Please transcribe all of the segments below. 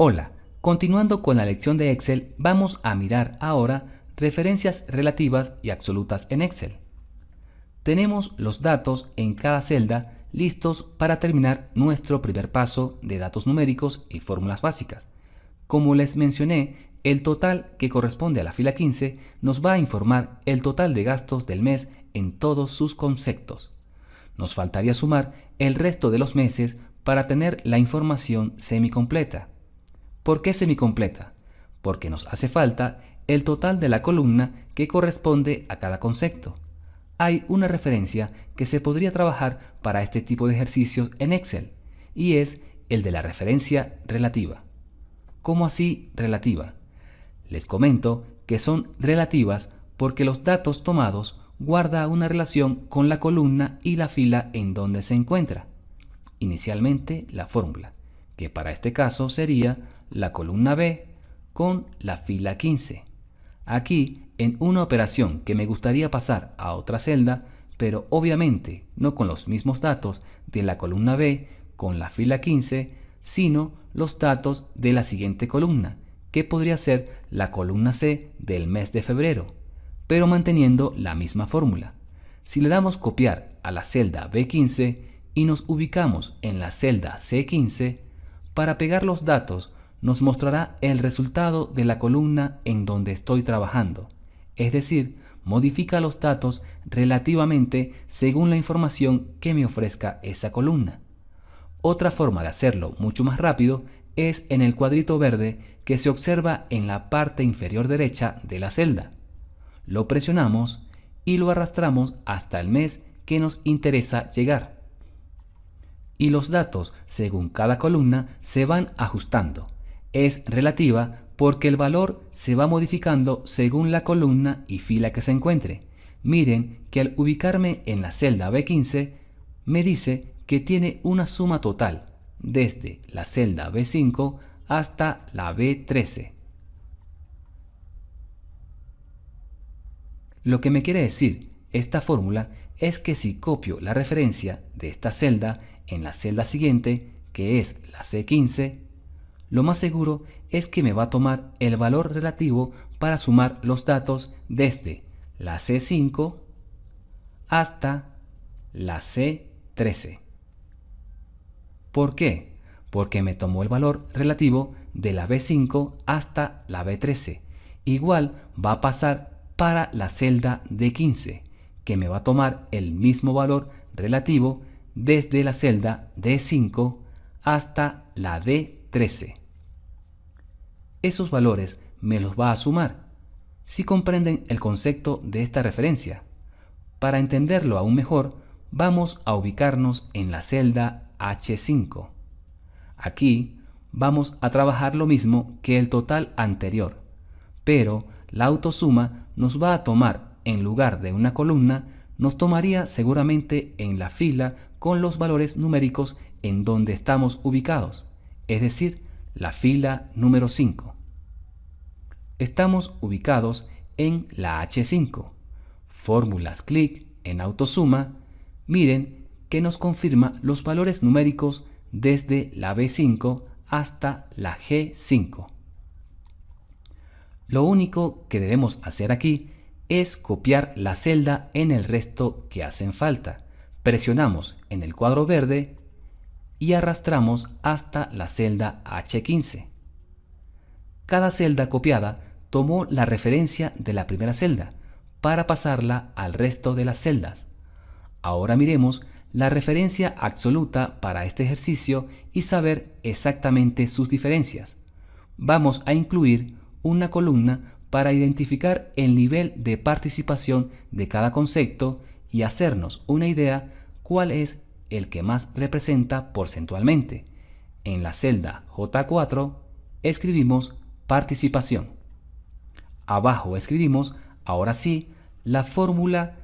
Hola, continuando con la lección de Excel, vamos a mirar ahora referencias relativas y absolutas en Excel. Tenemos los datos en cada celda listos para terminar nuestro primer paso de datos numéricos y fórmulas básicas. Como les mencioné, el total que corresponde a la fila 15 nos va a informar el total de gastos del mes en todos sus conceptos. Nos faltaría sumar el resto de los meses para tener la información semicompleta. ¿Por qué semicompleta? Porque nos hace falta el total de la columna que corresponde a cada concepto. Hay una referencia que se podría trabajar para este tipo de ejercicios en Excel, y es el de la referencia relativa. ¿Cómo así relativa? Les comento que son relativas porque los datos tomados guarda una relación con la columna y la fila en donde se encuentra. Inicialmente la fórmula, que para este caso sería la columna B con la fila 15. Aquí, en una operación que me gustaría pasar a otra celda, pero obviamente no con los mismos datos de la columna B con la fila 15, sino los datos de la siguiente columna, que podría ser la columna C del mes de febrero, pero manteniendo la misma fórmula. Si le damos copiar a la celda B15 y nos ubicamos en la celda C15, para pegar los datos nos mostrará el resultado de la columna en donde estoy trabajando, es decir, modifica los datos relativamente según la información que me ofrezca esa columna. Otra forma de hacerlo mucho más rápido es en el cuadrito verde que se observa en la parte inferior derecha de la celda. Lo presionamos y lo arrastramos hasta el mes que nos interesa llegar. Y los datos según cada columna se van ajustando. Es relativa porque el valor se va modificando según la columna y fila que se encuentre. Miren que al ubicarme en la celda B15 me dice que tiene una suma total desde la celda B5 hasta la B13. Lo que me quiere decir esta fórmula es que si copio la referencia de esta celda en la celda siguiente, que es la C15, lo más seguro es que me va a tomar el valor relativo para sumar los datos desde la C5 hasta la C13. ¿Por qué? Porque me tomó el valor relativo de la B5 hasta la B13. Igual va a pasar para la celda D15, que me va a tomar el mismo valor relativo desde la celda D5 hasta la D13. Esos valores me los va a sumar, si comprenden el concepto de esta referencia. Para entenderlo aún mejor, vamos a ubicarnos en la celda H5. Aquí vamos a trabajar lo mismo que el total anterior, pero la autosuma nos va a tomar, en lugar de una columna, nos tomaría seguramente en la fila con los valores numéricos en donde estamos ubicados, es decir, la fila número 5. Estamos ubicados en la H5. Fórmulas clic en autosuma. Miren que nos confirma los valores numéricos desde la B5 hasta la G5. Lo único que debemos hacer aquí es copiar la celda en el resto que hacen falta. Presionamos en el cuadro verde y arrastramos hasta la celda H15. Cada celda copiada tomó la referencia de la primera celda para pasarla al resto de las celdas. Ahora miremos la referencia absoluta para este ejercicio y saber exactamente sus diferencias. Vamos a incluir una columna para identificar el nivel de participación de cada concepto y hacernos una idea cuál es el que más representa porcentualmente. En la celda J4 escribimos participación. Abajo escribimos, ahora sí, la fórmula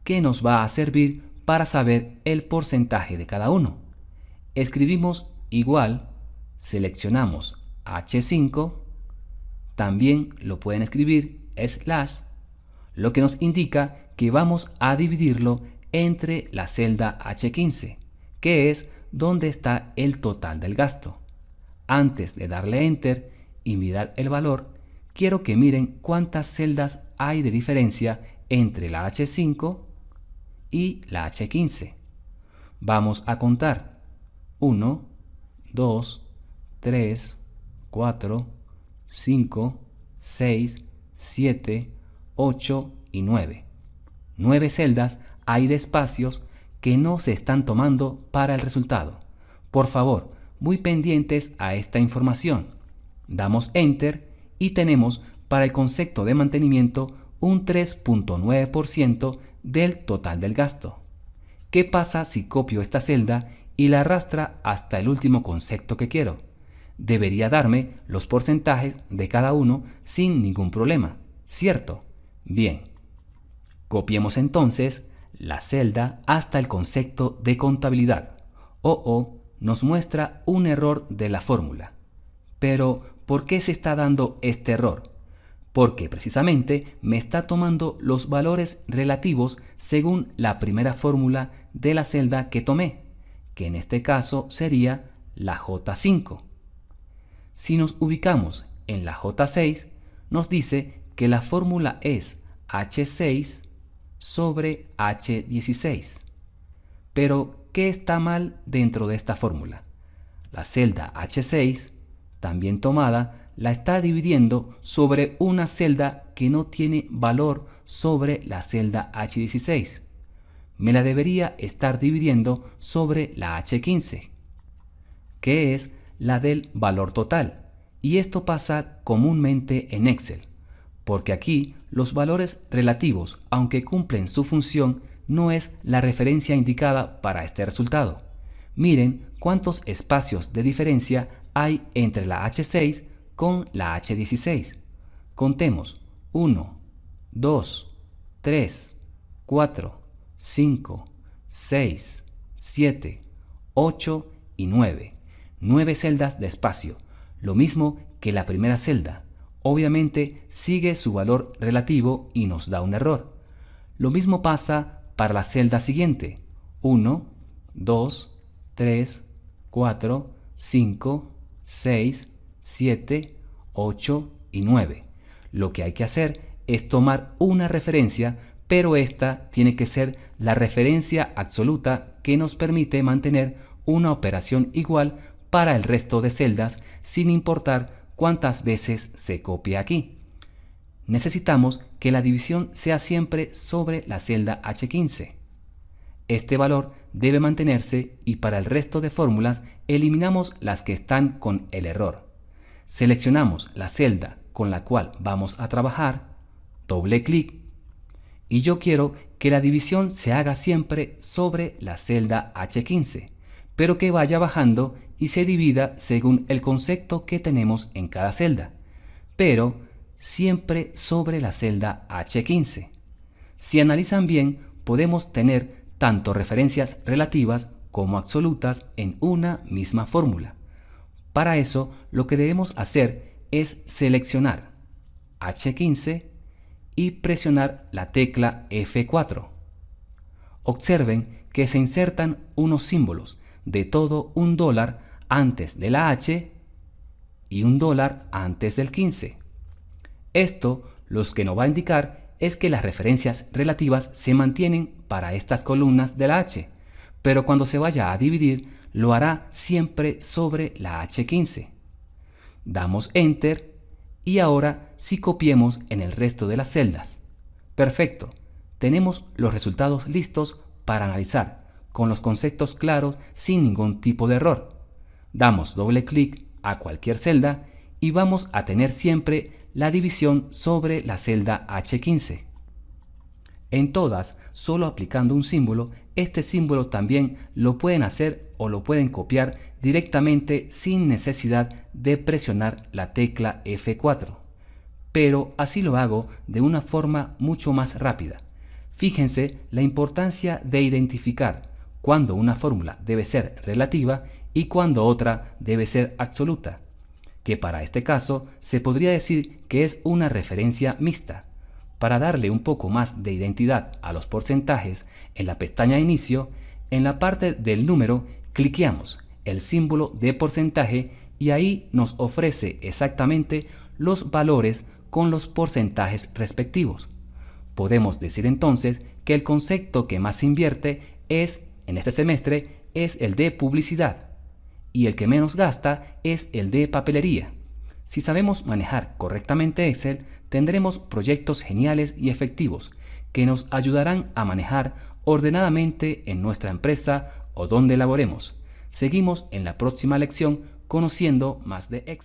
que nos va a servir para saber el porcentaje de cada uno. Escribimos igual, seleccionamos H5, también lo pueden escribir slash, lo que nos indica que vamos a dividirlo entre la celda H15, que es donde está el total del gasto. antes de darle Enter y mirar el valor, quiero que miren cuántas celdas hay de diferencia entre la H5 y la H15. Vamos a contar. 1, 2, 3, 4, 5, 6, 7, 8 y 9. 9 celdas hay de espacios que no se están tomando para el resultado. Por favor, muy pendientes a esta información. Damos Enter y tenemos para el concepto de mantenimiento un 3.9% del total del gasto. ¿Qué pasa si copio esta celda y la arrastra hasta el último concepto que quiero? Debería darme los porcentajes de cada uno sin ningún problema, ¿cierto? Bien. Copiemos entonces la celda hasta el concepto de contabilidad. Nos muestra un error de la fórmula. Pero, ¿por qué se está dando este error? Porque precisamente me está tomando los valores relativos según la primera fórmula de la celda que tomé, que en este caso sería la J5. Si nos ubicamos en la J6, nos dice que la fórmula es H6 sobre H16. Pero, ¿qué está mal dentro de esta fórmula? La celda H6, también tomada, la está dividiendo sobre una celda que no tiene valor sobre la celda H16. Me la debería estar dividiendo sobre la H15, que es la del valor total. Y esto pasa comúnmente en Excel, porque aquí los valores relativos, aunque cumplen su función, no es la referencia indicada para este resultado. Miren cuántos espacios de diferencia hay entre la H6 con la H16. Contemos 1, 2, 3, 4, 5, 6, 7, 8 y 9. 9 celdas de espacio, lo mismo que la primera celda. Obviamente sigue su valor relativo y nos da un error. Lo mismo pasa para la celda siguiente. 1, 2, 3, 4, 5, 6, 7, 8 y 9. Lo que hay que hacer es tomar una referencia, pero esta tiene que ser la referencia absoluta que nos permite mantener una operación igual para el resto de celdas sin importar cuántas veces se copia aquí. Necesitamos que la división sea siempre sobre la celda H15. Este valor debe mantenerse y para el resto de fórmulas eliminamos las que están con el error. Seleccionamos la celda con la cual vamos a trabajar, doble clic, y yo quiero que la división se haga siempre sobre la celda H15, pero que vaya bajando y se divida según el concepto que tenemos en cada celda, pero siempre sobre la celda H15. Si analizan bien, podemos tener tanto referencias relativas como absolutas en una misma fórmula. Para eso, lo que debemos hacer es seleccionar H15 y presionar la tecla F4. Observen que se insertan unos símbolos de todo $1 antes de la H y $1 antes del 15. Esto lo que nos va a indicar es que las referencias relativas se mantienen para estas columnas de la H, pero cuando se vaya a dividir lo hará siempre sobre la H15. Damos Enter y ahora sí copiemos en el resto de las celdas. Perfecto, tenemos los resultados listos para analizar, con los conceptos claros sin ningún tipo de error. Damos doble clic a cualquier celda y vamos a tener siempre la división sobre la celda H15. En todas, solo aplicando un símbolo, este símbolo también lo pueden hacer o lo pueden copiar directamente sin necesidad de presionar la tecla F4. Pero así lo hago de una forma mucho más rápida. Fíjense la importancia de identificar cuándo una fórmula debe ser relativa y cuándo otra debe ser absoluta, que para este caso se podría decir que es una referencia mixta. Para darle un poco más de identidad a los porcentajes, en la pestaña Inicio, en la parte del número, cliqueamos el símbolo de porcentaje y ahí nos ofrece exactamente los valores con los porcentajes respectivos. Podemos decir entonces que el concepto que más se invierte en este semestre es el de publicidad y el que menos gasta es el de papelería. Si sabemos manejar correctamente Excel, tendremos proyectos geniales y efectivos que nos ayudarán a manejar ordenadamente en nuestra empresa o donde laboremos. Seguimos en la próxima lección conociendo más de Excel.